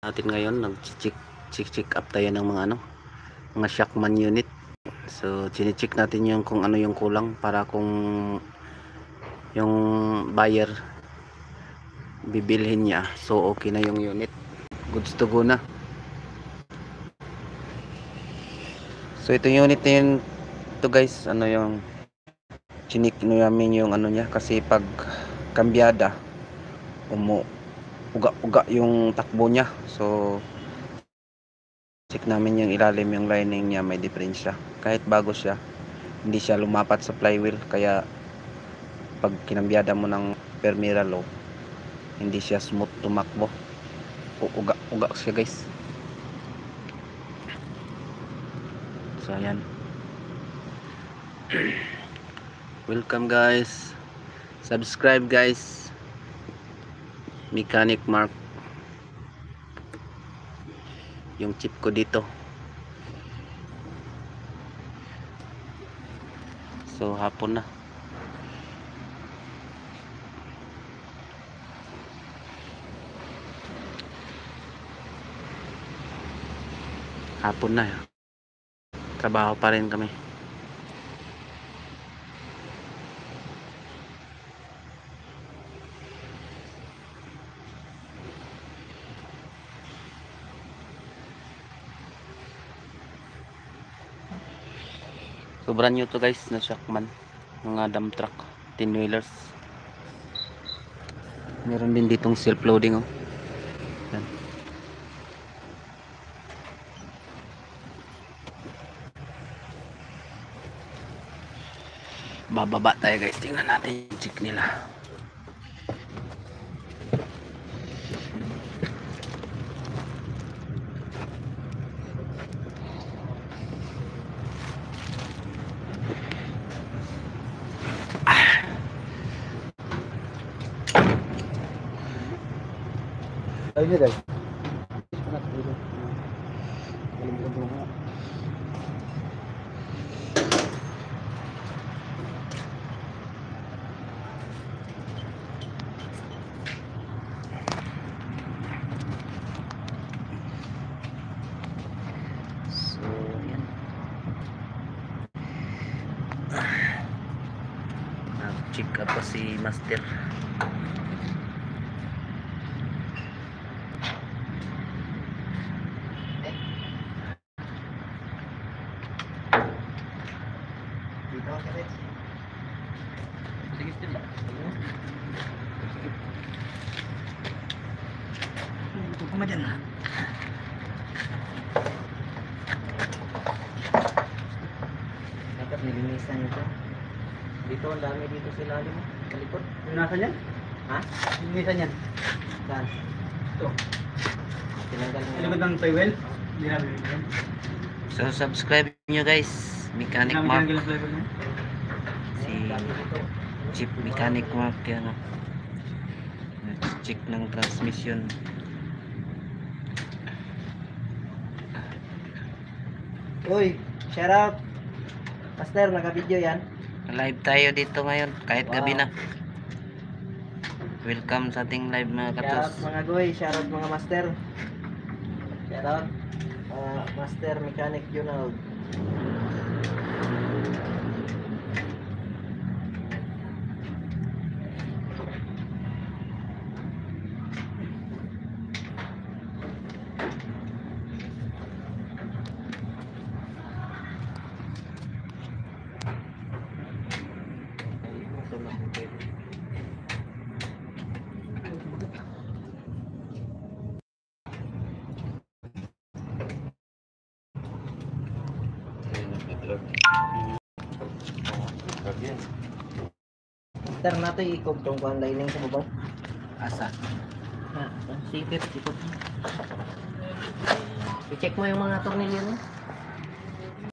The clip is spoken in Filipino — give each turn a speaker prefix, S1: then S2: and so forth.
S1: natin ngayon. Nag-check up tayo ng mga mga shockman unit. So chine-check natin yung kung ano yung kulang para kung yung buyer bibilhin niya, so okay na yung unit, goods to go na. So ito yung unit na yun, ito guys, yung chinik namin yung niya, kasi pag kambyada uga yung takbo niya. So check namin yung ilalim, yung lining niya may diferensya. Kahit bago siya, hindi siya lumapat sa flywheel, kaya pag kinambyada mo ng permira low, hindi siya smooth tumakbo, uga siya guys. So ayan. Welcome guys, subscribe guys, Mechanic Mark yung chip ko dito. So hapon na, trabaho pa rin kami. So brand new to guys na shockman, mga dump truck 10 wheelers. Meron din ditong self loading yan. Bababa tayo guys, tingnan natin yung check nila.
S2: Ayun guys.
S1: So yan, nag-check up pa si Master. Sige sila. Ito pa dyan.
S2: Dapat nilinisan ito. Dito, ang dami dito sa ilalim. Kalikot. Nilinisan yan? Ha? Nilinisan yan? Saan? Ito. Tinanggal mo. Kalikot ng flywheel? Hindi namin nilinisan.
S1: So subscribe nyo guys, Mechanic Mark. Si Chief Mechanic Mark yan. Check ng transmission.
S2: Uy, shout out. Master, naka-video yan.
S1: Live tayo dito ngayon, kahit
S2: Wow.
S1: gabi na. Welcome sa ating live mga
S2: Shout
S1: katos.
S2: out mga goy, shout out mga master. Shout out Master Mechanic Junald. Master, nato ikog tong kuan lining sa babaw.
S1: Asa?
S2: Ha, sipit ikog. I-check mo yung mga tornilyo no.